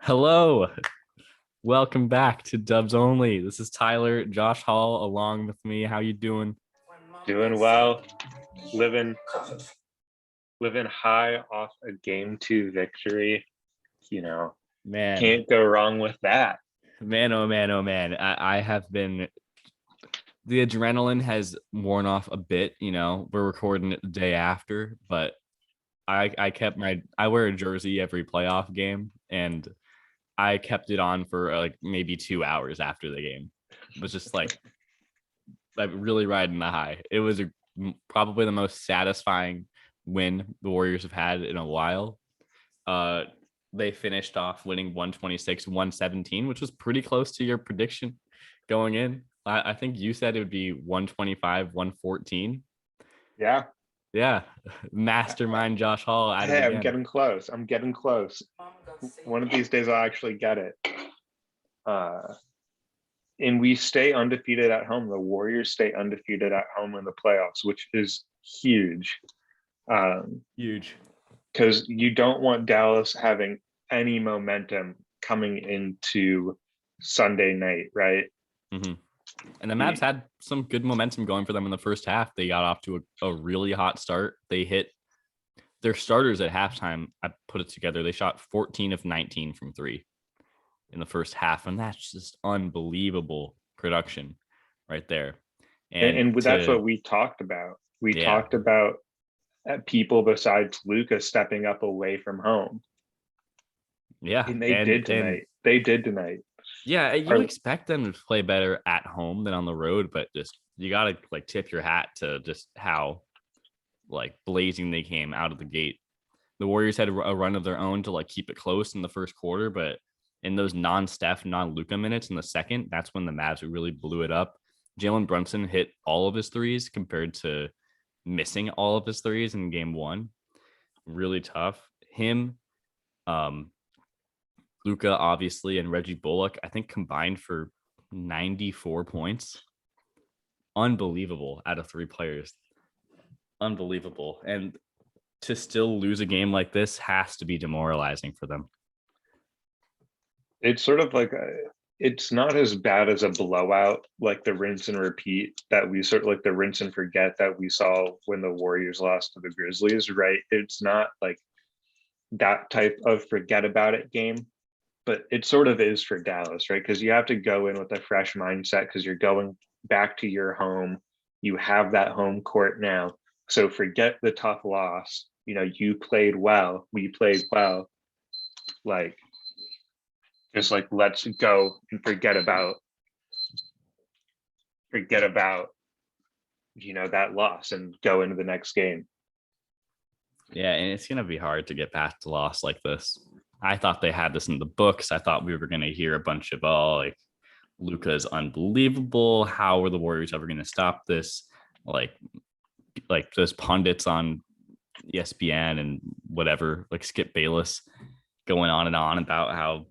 Hello, welcome back to Dubs Only. This is Tyler, Josh Hall, along with me. How you doing? Doing well, living living high off a game two victory. You know, Man, can't go wrong with that. man, oh man, oh man. I have been, the adrenaline has worn off a bit. We're recording it the day after, but I kept I wear a jersey every playoff game, and I kept it on for like maybe 2 hours after the game. It was just like really riding the high. It was probably the most satisfying win the Warriors have had in a while. Uh, they finished off winning 126-117, which was pretty close to your prediction going in. I think you said it would be 125-114. Yeah. Yeah, mastermind Josh Hall at it Hey, I'm again. getting close. I'm getting close. One of these days I'll actually get it. Uh and we stay undefeated at home. The Warriors stay undefeated at home in the playoffs, which is huge. Huge. Because you don't want Dallas having any momentum coming into Sunday night, right? Mm-hmm. And the Mavs had some good momentum going for them in the first half. They got off to a really hot start. They hit their starters at halftime. I put it together. They shot 14 of 19 from three in the first half. And that's just unbelievable production right there. And that's what we talked about. We Yeah. talked about people besides Luka stepping up away from home. Yeah. And they And, did and, tonight. They did tonight. yeah, you Our, expect them to play better at home than on the road, but just you got to like tip your hat to just how like blazing they came out of the gate. The Warriors had a run of their own to like keep it close in the first quarter, but in those non-Steph, non-Luka minutes in the second, that's when the Mavs really blew it up. Jalen Brunson hit all of his threes compared to missing all of his threes in game one. Really tough. Him, um, Luka, obviously, and Reggie Bullock, I think combined for 94 points. Unbelievable out of three players. Unbelievable. And to still lose a game like this has to be demoralizing for them. it's sort of like it's not as bad as a blowout like the rinse and repeat that we sort of like the rinse and forget that we saw when the Warriors lost to the Grizzlies, right? It's not like that type of forget about it game, but it sort of is for Dallas, right? Because you have to go in with a fresh mindset because you're going back to your home. You have that home court now. So forget the tough loss. You played well. We played well. Like, just like let's go and forget about that loss and go into the next game. Yeah, and it's going to be hard to get past a loss like this. I thought they had this in the books. I thought we were going to hear a bunch of, oh, like Luka is unbelievable. How are the Warriors ever going to stop this? Like, like those pundits on ESPN and whatever, like Skip Bayless, going on and on about how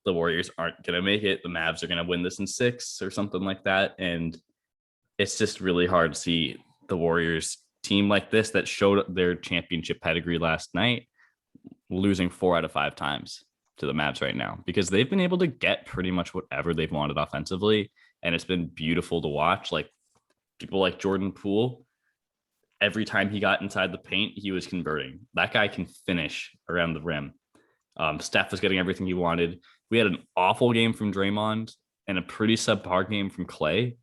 the Warriors aren't going to make it. The Mavs are going to win this in six or something like that. And it's just really hard to see the Warriors team like this that showed their championship pedigree last night losing 4 out of 5 times to the Mavs right now, because they've been able to get pretty much whatever they've wanted offensively. And it's been beautiful to watch. Like people like Jordan Poole, every time he got inside the paint, he was converting. That guy can finish around the rim. Steph was getting everything he wanted. We had an awful game from Draymond and a pretty subpar game from Clay,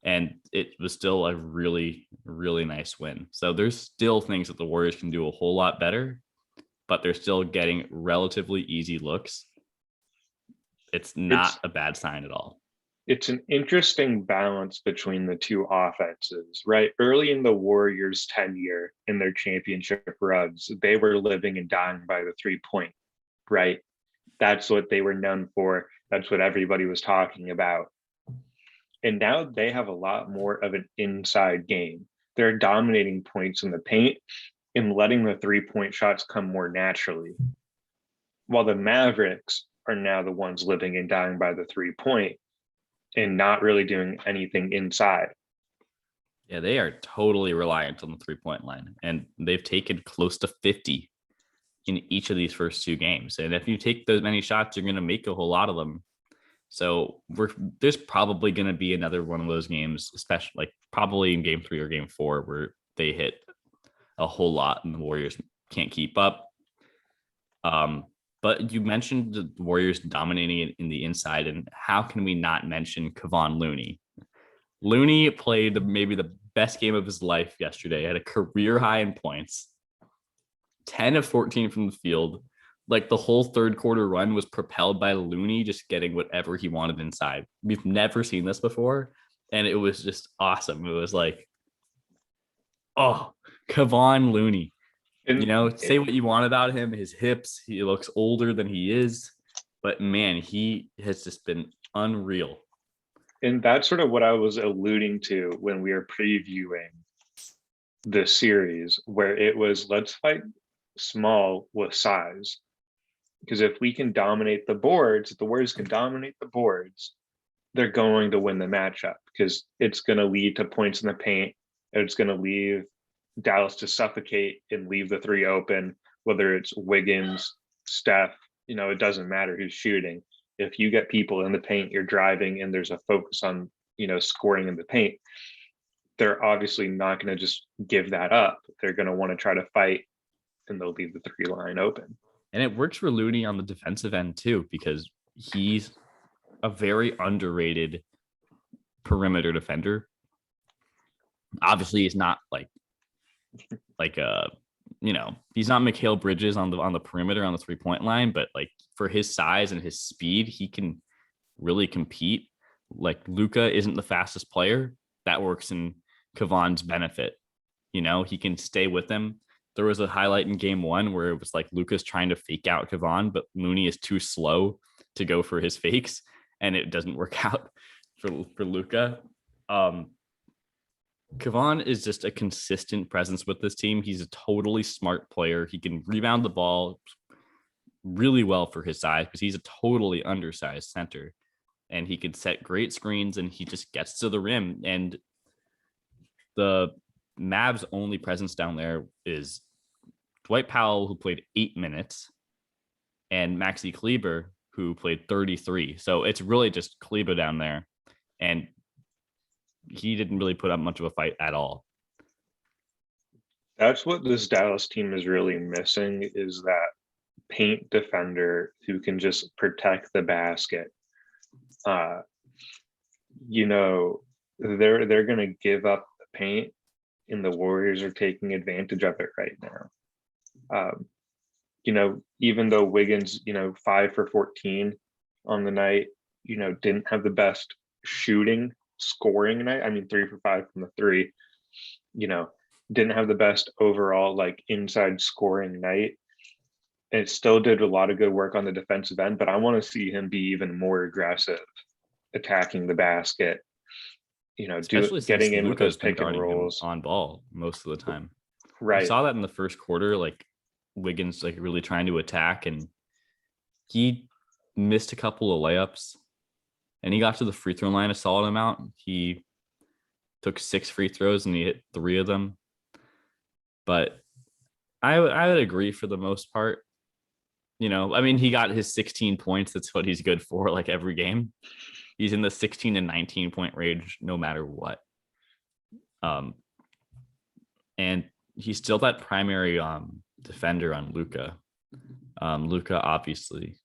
and it was still a really, really nice win. So there's still things that the Warriors can do a whole lot better, but they're still getting relatively easy looks. It's not It's a bad sign at all. it's an interesting balance between the two offenses, right? Early in the Warriors' tenure in their championship runs, they were living and dying by the 3 point, right? That's what they were known for. That's what everybody was talking about. And now they have a lot more of an inside game. They're dominating points in the paint and letting the 3 point shots come more naturally. While the Mavericks are now the ones living and dying by the 3 point and not really doing anything inside. Yeah, they are totally reliant on the 3 point line, and they've taken close to 50 in each of these first two games. And if you take those many shots, you're going to make a whole lot of them. So there's probably going to be another one of those games, especially like probably in game 3 or game 4, where they hit a whole lot and the Warriors can't keep up. But you mentioned the Warriors dominating it in the inside, and how can we not mention Kevon Looney? Looney played maybe the best game of his life yesterday, had a career high in points, 10 of 14 from the field. Like the whole third quarter run was propelled by Looney just getting whatever he wanted inside. We've never seen this before, and it was just awesome. It was like, oh, Kevon Looney. You know, say what you want about him, his hips, he looks older than he is, but man, he has just been unreal. And that's sort of what I was alluding to when we were previewing the series, where it was, let's fight small with size. Because if we can dominate the boards, if the Warriors can dominate the boards, they're going to win the matchup, because it's going to lead to points in the paint. And it's going to leave Dallas to suffocate and leave the three open, whether it's Wiggins, Steph, it doesn't matter who's shooting. If you get people in the paint, you're driving, and there's a focus on, scoring in the paint, they're obviously not going to just give that up. They're going to want to try to fight, and they'll leave the three line open. And it works for Looney on the defensive end too, because he's a very underrated perimeter defender. Obviously, he's not like he's not Mikhail Bridges on the perimeter on the 3-point line, but like for his size and his speed, he can really compete. Like Luka isn't the fastest player. That works in Kevon's benefit. He can stay with him. There was a highlight in game 1 where it was like Luka's trying to fake out Kevon, but Looney is too slow to go for his fakes, and it doesn't work out for Luka. Kevon is just a consistent presence with this team. He's a totally smart player. He can rebound the ball really well for his size, because he's a totally undersized center, and he can set great screens, and he just gets to the rim. And the Mavs' only presence down there is Dwight Powell, who played 8 minutes, and Maxi Kleber, who played 33. So it's really just Kleber down there, and he didn't really put up much of a fight at all. That's what this Dallas team is really missing, is that paint defender who can just protect the basket. They're going to give up the paint, and the Warriors are taking advantage of it right now. Even though Wiggins, 5 for 14 on the night, didn't have the best scoring night. I mean, 3 for 5 from the 3, didn't have the best overall inside scoring night. And it still did a lot of good work on the defensive end, but I want to see him be even more aggressive, attacking the basket, getting in with those pick and rolls on ball most of the time. Right. I saw that in the first quarter, Wiggins really trying to attack, and he missed a couple of layups, and he got to the free throw line a solid amount. He took 6 free throws and he hit 3 of them. But I would agree for the most part. He got his 16 points. That's what he's good for, every game. He's in the 16 and 19 point range no matter what. And he's still that primary defender on Luka. Luka, obviously,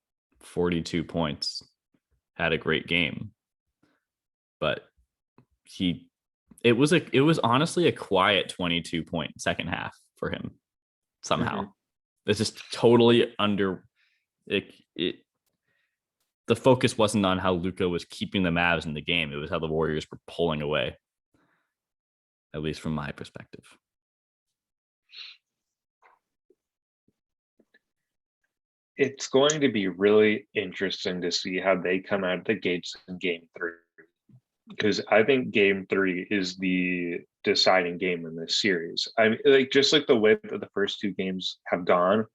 42 points, had a great game. But it was honestly a quiet 22-point second half for him somehow. Mm-hmm. It's just totally under it. The focus wasn't on how Luka was keeping the Mavs in the game. It was how the Warriors were pulling away, at least from my perspective. It's going to be really interesting to see how they come out of the gates in game 3. Because I think game 3 is the deciding game in this series. I mean, just like the way that the first 2 games have gone,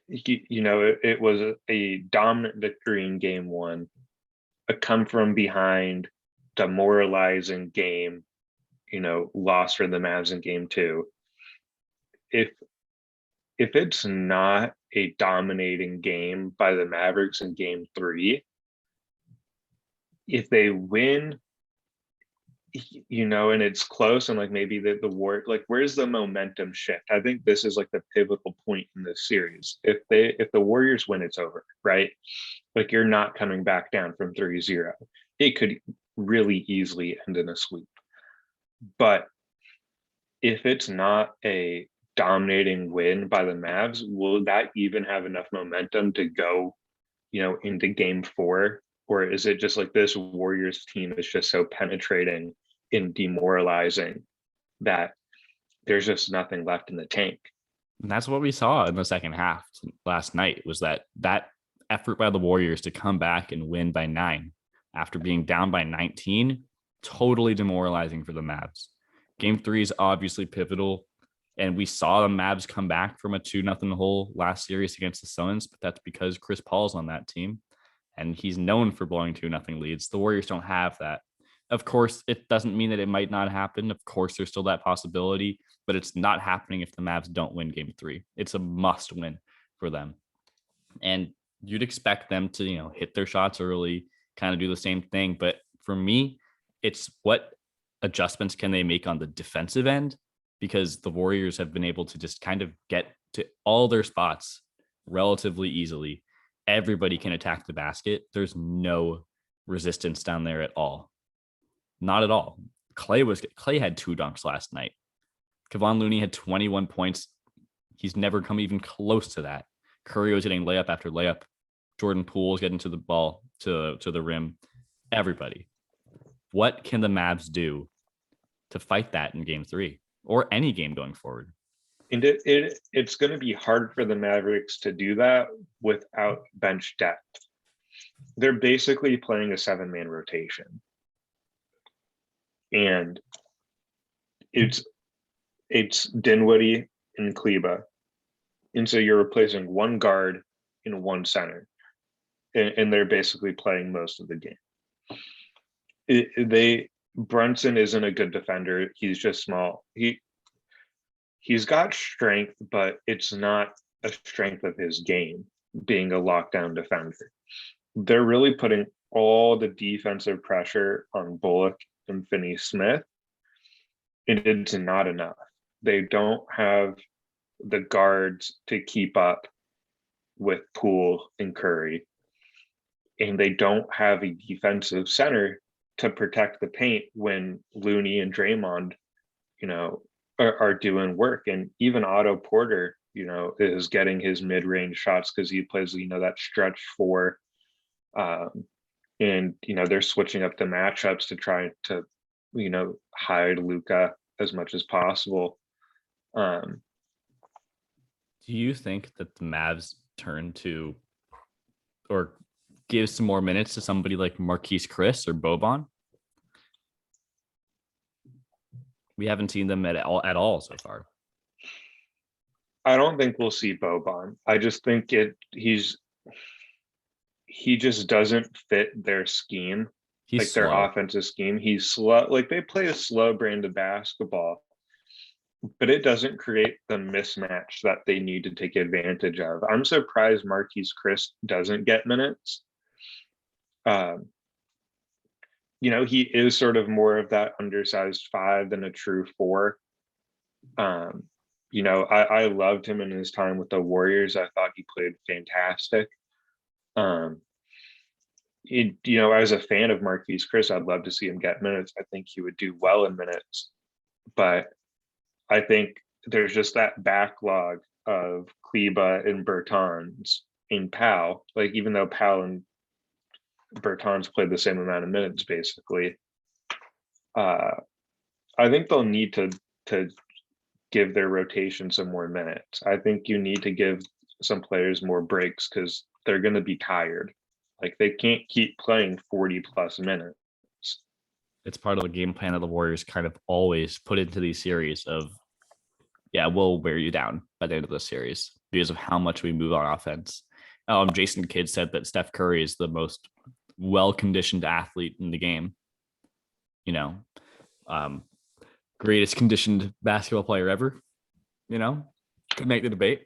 it was a dominant victory in game 1, a come from behind, demoralizing game, loss for the Mavs in game 2. If if it's not a dominating game by the Mavericks in game 3, if they win, and it's close, and like maybe the war, like where's the momentum shift? I think this is like the pivotal point in this series. If the Warriors win, it's over, right? Like you're not coming back down from 3-0. It could really easily end in a sweep. But if it's not a dominating win by the Mavs, will that even have enough momentum to go, into game 4? Or is it just like this Warriors team is just so penetrating and demoralizing that there's just nothing left in the tank? And that's what we saw in the second half last night, was that effort by the Warriors to come back and win by 9 after being down by 19, totally demoralizing for the Mavs. Game 3 is obviously pivotal, and we saw the Mavs come back from a 2-0 hole last series against the Suns, but that's because Chris Paul's on that team, and he's known for blowing 2-0 leads. The Warriors don't have that. Of course, it doesn't mean that it might not happen. Of course, there's still that possibility, but it's not happening if the Mavs don't win game 3. It's a must win for them. And you'd expect them to, hit their shots early, kind of do the same thing. But for me, it's what adjustments can they make on the defensive end, because the Warriors have been able to just kind of get to all their spots relatively easily. Everybody can attack the basket. There's no resistance down there at all. Not at all. Clay had 2 dunks last night. Kevon Looney had 21 points. He's never come even close to that. Curry was hitting layup after layup. Jordan Poole's getting to the ball, to the rim. Everybody. What can the Mavs do to fight that in game 3 or any game going forward? And it's going to be hard for the Mavericks to do that without bench depth. They're basically playing a 7-man rotation. And it's Dinwiddie and Kleba. And so you're replacing one guard and one center. And they're basically playing most of the game. Brunson isn't a good defender. He's just small. He's got strength, but it's not a strength of his game, being a lockdown defender. They're really putting all the defensive pressure on Bullock and Finney-Smith, and it's not enough. They don't have the guards to keep up with Poole and Curry, and they don't have a defensive center to protect the paint when Looney and Draymond, are doing work. And even Otto Porter, is getting his mid-range shots because he plays, that stretch 4. And they're switching up the matchups to try to hide Luka as much as possible. Do you think that the Mavs turn to or give some more minutes to somebody like Marquise Chris or Boban? We haven't seen them at all so far. I don't think we'll see Boban. I just think he just doesn't fit their scheme. He's their slow. offensive scheme. He's slow. Like they play a slow brand of basketball, but it doesn't create the mismatch that they need to take advantage of. I'm surprised Marquise Chris doesn't get minutes. He is sort of more of that undersized 5 than a true 4. I loved him in his time with the Warriors. I thought he played fantastic. As a fan of Marquise Chris, I'd love to see him get minutes. I think he would do well in minutes, but I think there's just that backlog of Kleba and Bertans in Powell. Like even though Powell and Bertans played the same amount of minutes, basically, I think they'll need to give their rotation some more minutes. I think you need to give some players more breaks because they're going to be tired. Like they can't keep playing 40 plus minutes. It's part of the game plan of the Warriors kind of always put into these series of, yeah, we'll wear you down by the end of the series because of how much we move on offense. Jason Kidd said that Steph Curry is the most well-conditioned athlete in the game. Greatest conditioned basketball player ever. Could make the debate.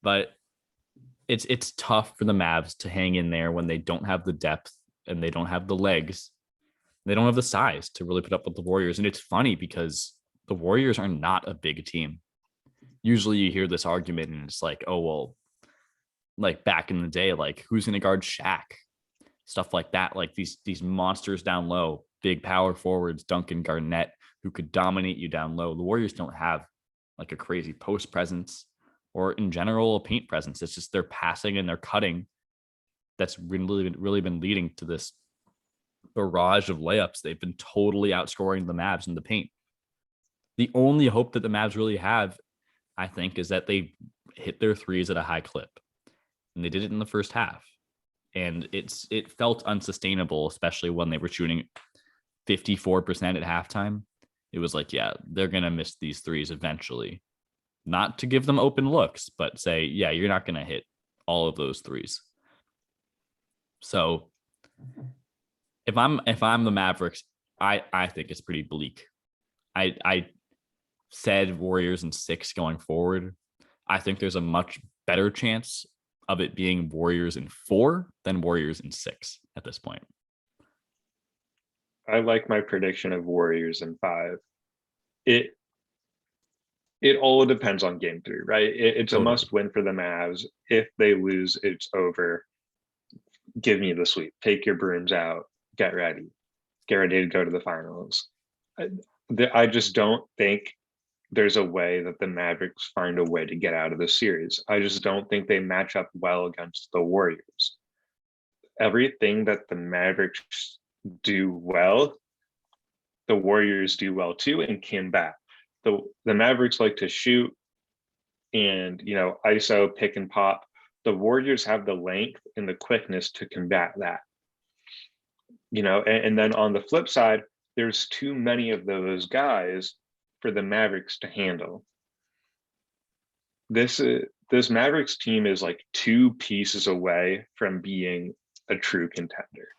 But it's tough for the Mavs to hang in there when they don't have the depth and they don't have the legs. They don't have the size to really put up with the Warriors. And it's funny because the Warriors are not a big team. Usually you hear this argument and it's like, oh, well, like back in the day, like who's going to guard Shaq? Stuff like that. Like these monsters down low, big power forwards, Duncan, Garnett, who could dominate you down low. The Warriors don't have like a crazy post presence or in general a paint presence. It's just their passing and their cutting that's really been leading to this barrage of layups. They've been totally outscoring the Mavs in the paint. The only hope that the Mavs really have, I think, is that they hit their threes at a high clip. And they did it in the first half. And it felt unsustainable, especially when they were shooting 54% at halftime. It was like, yeah, they're going to miss these threes eventually. Not to give them open looks, but say, yeah, you're not going to hit all of those threes. So if I'm the Mavericks, I think it's pretty bleak. I said Warriors in 6 going forward. I think there's a much better chance of it being Warriors in 4 than Warriors in 6 at this point. I like my prediction of Warriors in 5. It all depends on game 3, right? It's totally a must win for the Mavs. If they lose, it's over. Give me the sweep. Take your brooms out. Get ready to go to the finals. I just don't think there's a way that the Mavericks find a way to get out of the series. I just don't think they match up well against the Warriors. Everything that the Mavericks do well, the Warriors do well too and can back. The Mavericks like to shoot and, ISO, pick and pop. The Warriors have the length and the quickness to combat that. And then on the flip side, there's too many of those guys for the Mavericks to handle. This Mavericks team is like 2 pieces away from being a true contender.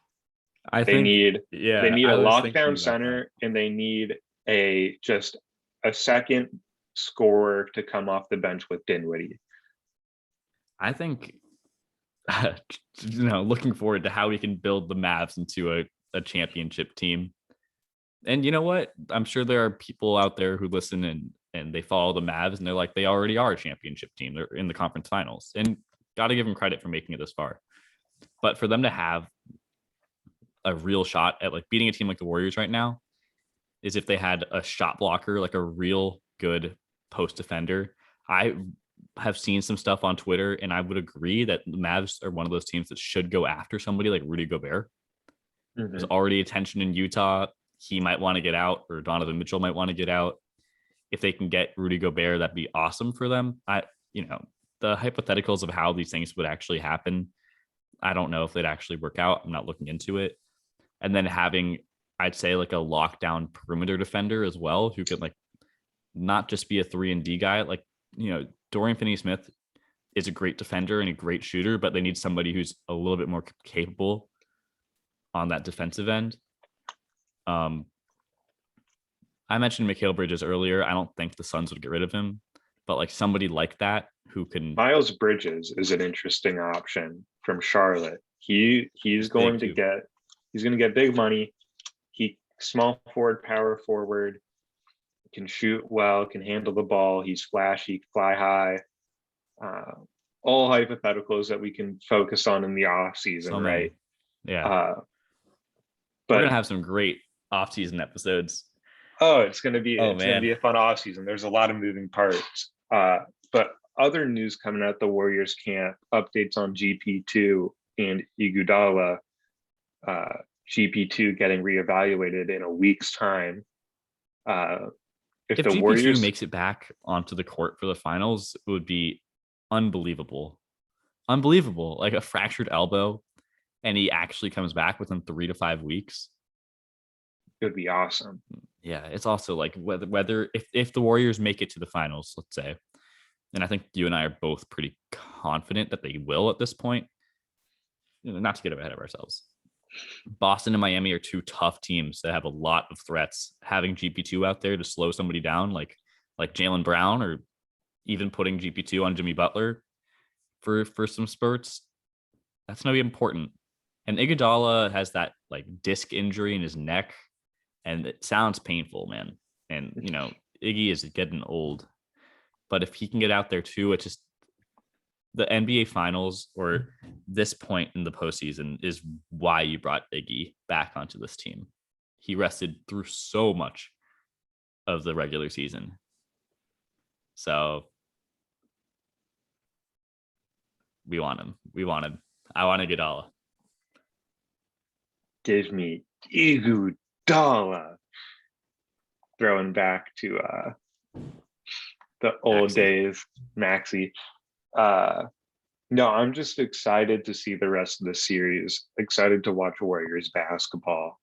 They need a lockdown center, and they need a second scorer to come off the bench with Dinwiddie. I think, looking forward to how we can build the Mavs into a championship team. And you know what? I'm sure there are people out there who listen and they follow the Mavs and they're like, they already are a championship team. They're in the conference finals, and got to give them credit for making it this far. But for them to have a real shot at like beating a team like the Warriors right now is if they had a shot blocker, like a real good post defender. I have seen some stuff on Twitter, and I would agree that the Mavs are one of those teams that should go after somebody like Rudy Gobert. Mm-hmm. There's already attention in Utah. He might want to get out, or Donovan Mitchell might want to get out. If they can get Rudy Gobert, that'd be awesome for them. The hypotheticals of how these things would actually happen, I don't know if they'd actually work out. I'm not looking into it. And then having, I'd say, like a lockdown perimeter defender as well, who could like not just be a 3-and-D guy. Like, Dorian Finney-Smith is a great defender and a great shooter, but they need somebody who's a little bit more capable on that defensive end. I mentioned Mikhail Bridges earlier. I don't think the Suns would get rid of him, but like somebody like that who can. Miles Bridges is an interesting option from Charlotte. He's going to get big money. He small forward, power forward, can shoot well, can handle the ball. He's flashy, fly high. All hypotheticals that we can focus on in the off season, right? Yeah. But we're gonna have some great off-season episodes. It's gonna be a fun off-season. There's a lot of moving parts. But other news coming out the Warriors camp, updates on GP2 and Iguodala. GP2 getting reevaluated in a week's time. If the GP2 Warriors makes it back onto the court for the finals, it would be unbelievable. Like a fractured elbow, and he actually comes back within 3 to 5 weeks. It would be awesome. Yeah, it's also like whether if the Warriors make it to the finals, let's say, and I think you and I are both pretty confident that they will at this point. Not to get ahead of ourselves. Boston and Miami are 2 tough teams that have a lot of threats. Having GP2 out there to slow somebody down, like Jaylen Brown, or even putting GP2 on Jimmy Butler, for some spurts, that's gonna be important. And Iguodala has that like disc injury in his neck, and it sounds painful, man. And Iggy is getting old, but if he can get out there too, it's just the NBA Finals or this point in the postseason is why you brought Iggy back onto this team. He rested through so much of the regular season. So we want him. I want Iguodala. Give me Iguodala. Throwing back to the old Maxey. days, Maxey. No, I'm just excited to see the rest of the series. Excited to watch Warriors basketball.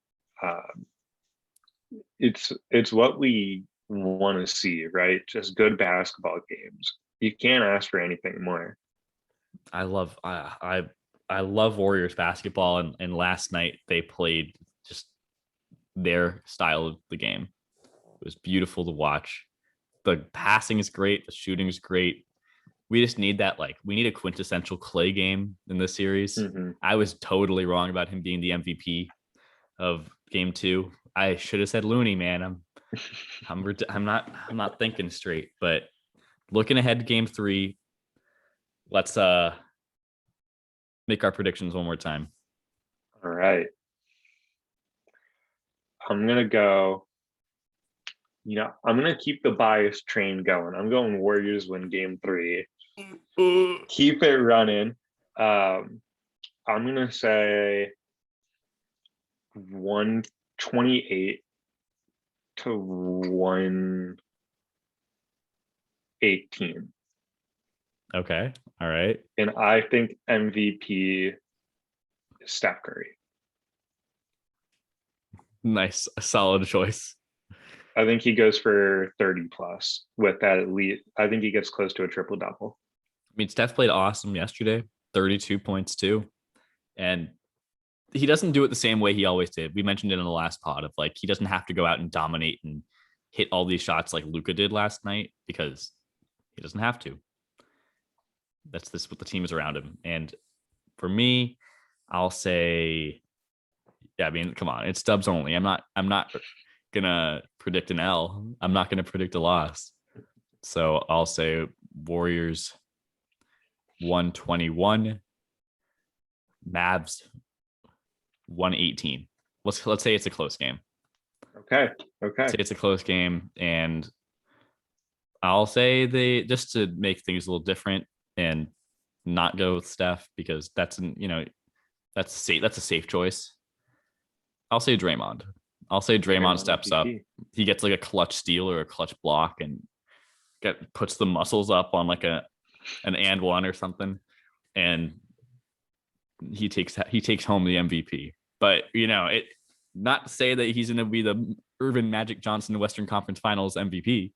It's what we want to see, right? Just good basketball games. You can't ask for anything more. I love Warriors basketball, and last night they played just their style of the game. It was beautiful to watch. The passing is great, the shooting is great. We just need that, we need a quintessential Clay game in this series. Mm-hmm. I was totally wrong about him being the MVP of game 2. I should have said Looney, man. I'm not thinking straight, but looking ahead to game 3, let's make our predictions one more time. All right. I'm going to go, I'm going to keep the bias train going. I'm going Warriors win game 3. Keep it running. I'm going to say 128 to 118. Okay. All right. And I think MVP is Steph Curry. Nice. A solid choice. I think he goes for 30 plus with that elite. I think he gets close to a triple double. I mean, Steph played awesome yesterday, 32 points too. And he doesn't do it the same way he always did. We mentioned it in the last pod of he doesn't have to go out and dominate and hit all these shots like Luka did last night because he doesn't have to. That's what the team is around him. And for me, I'll say, I mean, come on, it's dubs only. I'm not gonna predict an L. I'm not gonna predict a loss. So I'll say Warriors 121, Mavs 118. Let's say it's a close game. Okay. Say it's a close game, and I'll say they, just to make things a little different and not go with Steph because that's a safe choice. I'll say Draymond. Draymond steps up. He gets a clutch steal or a clutch block and puts the muscles up on an and one or something, and he takes home the MVP. But not to say that he's going to be the Irvin Magic Johnson Western Conference Finals MVP.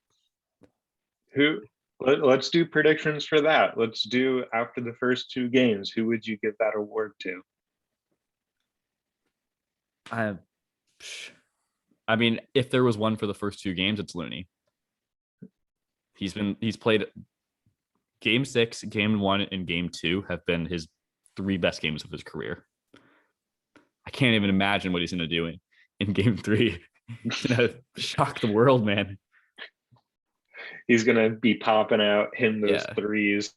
Let's do predictions for that. Let's do after the first 2 games. Who would you give that award to? I mean, if there was one for the first 2 games, it's Looney. He's played game 6, game 1, and game 2 have been his 3 best games of his career. I can't even imagine what he's going to do in game 3. He's going to shock the world, man. He's going to be popping out those threes.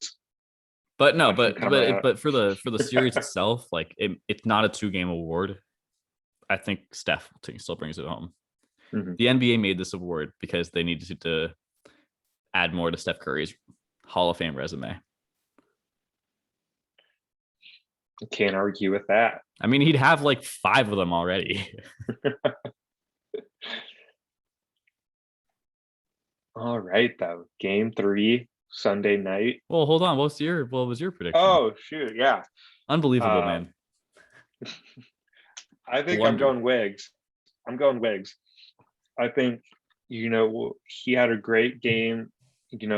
But no, but for the series itself, it's not a 2-game award. I think Steph still brings it home. Mm-hmm. The NBA made this award because they needed to add more to Steph Curry's Hall of Fame resume. Can't argue with that. I mean, he'd have 5 of them already. All right, though. Game 3, Sunday night. Well, hold on. What was your prediction? Oh, shoot. Yeah. Unbelievable, man. I think I'm going Wiggs. I think, he had a great game, in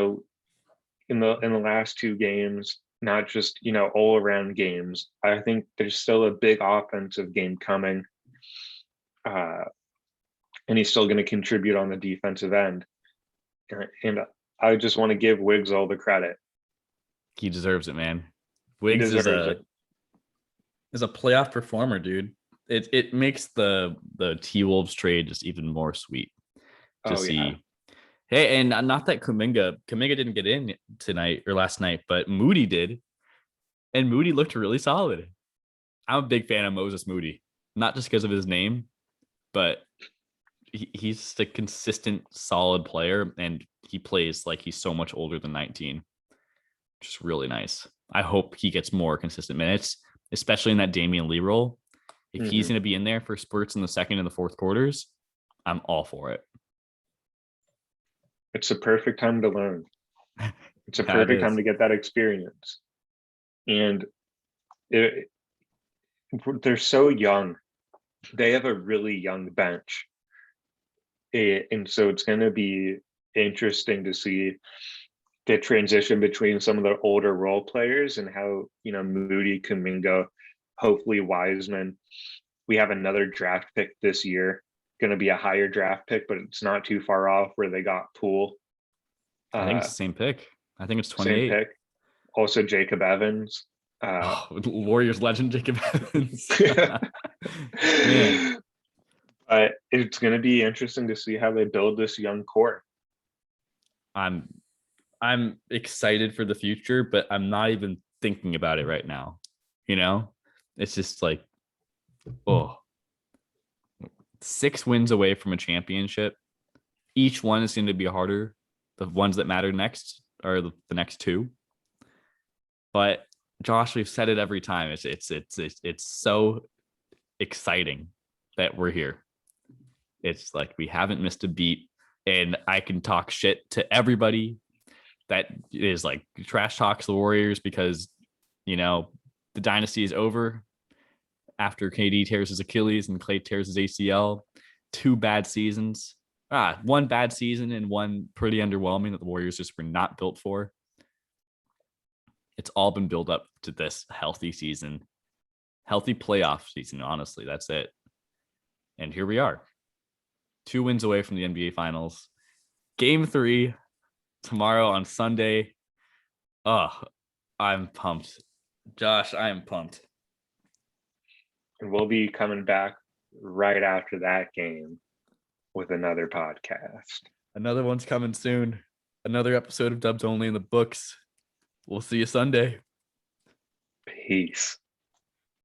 the last 2 games, not just, all around games. I think there's still a big offensive game coming. And he's still going to contribute on the defensive end. And I just want to give Wiggs all the credit. He deserves it, man. He Wiggs deserves it. is a playoff performer, dude. It makes the T-Wolves trade just even more sweet to Oh yeah. see. Hey, and not that Kuminga didn't get in tonight or last night, but Moody did, and Moody looked really solid. I'm a big fan of Moses Moody, not just because of his name, but he's just a consistent, solid player, and he plays like he's so much older than 19. Just really nice. I hope he gets more consistent minutes, especially in that Damian Lee role. If he's Mhm. going to be in there for spurts in the second and the fourth quarters, I'm all for it. It's a perfect time to learn. It's a Yeah, it perfect time is. to get that experience. And it, they're so young. They have a really young bench. And so it's going to be interesting to see the transition between some of the older role players and how, Moody, Kuminga, hopefully Wiseman. We have another draft pick this year, going to be a higher draft pick, but it's not too far off where they got Poole. I think it's Uh, the same pick. I think it's Same 28. pick. Also Jacob Evans. Oh, Warriors legend Jacob Evans. Man, But it's going to be interesting to see how they build this young core. I'm I'm excited for the future, but I'm not even thinking about it right now. You know, it's just like, oh, 6 wins away from a championship. Each one is going to be harder. The ones that matter next are the next two. But Josh, we've said it every time. It's so exciting that we're here. It's like we haven't missed a beat, and I can talk shit to everybody that is like trash talks the Warriors because the dynasty is over after KD tears his Achilles and Clay tears his ACL. 2 bad seasons. One bad season and one pretty underwhelming that the Warriors just were not built for. It's all been built up to this healthy season, healthy playoff season. Honestly, that's it. And here we are, 2 wins away from the NBA Finals. Game 3 tomorrow on Sunday. Oh, I'm pumped. Josh, I am pumped. And we'll be coming back right after that game with another podcast. Another one's coming soon. Another episode of Dubs Only in the books. We'll see you Sunday. Peace.